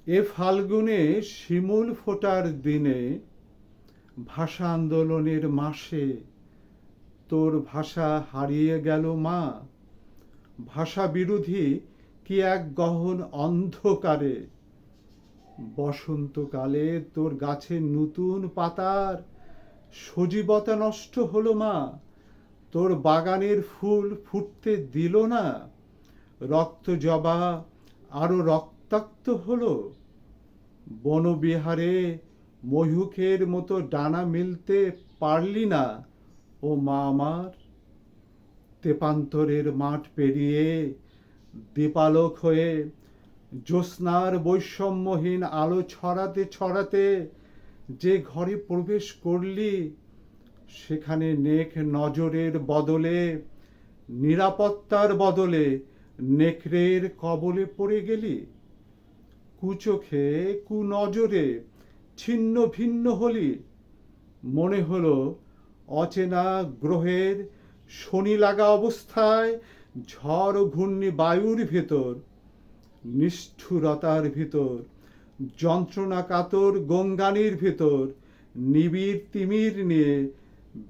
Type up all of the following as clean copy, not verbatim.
এ ফাল্গুনে শিমুল ফোটার দিনে, ভাষা আন্দোলনের মাসে তোর ভাষা হারিয়ে গেল মা। ভাষা বিরোধী কি এক গহন অন্ধকারে, বসন্তকালে তোর গাছের নতুন পাতার সজীবতা নষ্ট হলো মা। তোর বাগানের ফুল ফুটতে দিল না, রক্ত জবা আরো রক্তাক্ত হলো। বনবিহারে ময়ূখের মতো ডানা মেলতে পারলি না ও মা আমার। তেপান্তরের মাঠ পেরিয়ে দীপালোক হয়ে জ্যোৎস্নার বৈষম্যহীন আলো ছড়াতে ছড়াতে যে ঘরে প্রবেশ করলি, সেখানে নেক নজরের বদলে, নিরাপত্তার বদলে নেকড়ের কবলে পড়ে গেলি। কুচোখে কুনজরে ছিন্ন ভিন্ন হলি। মনে হলো অচেনা গ্রহের শনি লাগা অবস্থায় ঝড় ঘূর্ণি বায়ুর ভেতর, নিষ্ঠুরতার ভিতর, যন্ত্রণা কাতর গঙ্গানির ভিতর নিবিড় তিমির নিয়ে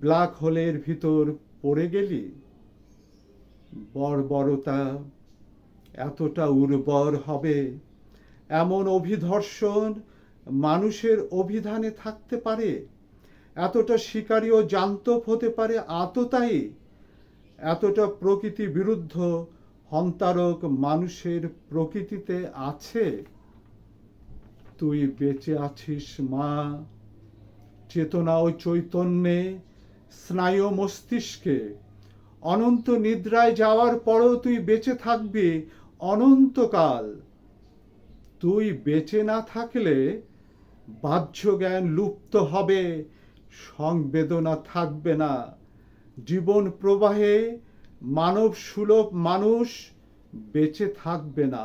ব্ল্যাক হোলের ভিতর পড়ে গেলি। বর্বরতা এতটা উর্বর হবে, এমন অভিধর্ষণ মানুষের অভিধানে থাকতে পারে? এতটা শিকারী ও জান্তব হতে পারে আততায়ী? এতটা প্রকৃতি বিরুদ্ধ হন্তারক মানুষের প্রকৃতিতে আছে? তুই বেঁচে আছিস মা, চেতনা ও চৈতন্যে, স্নায়ু মস্তিষ্কে। অনন্ত নিদ্রায় যাওয়ার পরও তুই বেঁচে থাকবি অনন্তকাল। তুই বেঁচে না থাকলে বাহ্য জ্ঞান লুপ্ত হবে, সংবেদনা থাকবে না। জীবন প্রবাহে মানব সুলভ মানুষ বেঁচে থাকবে না।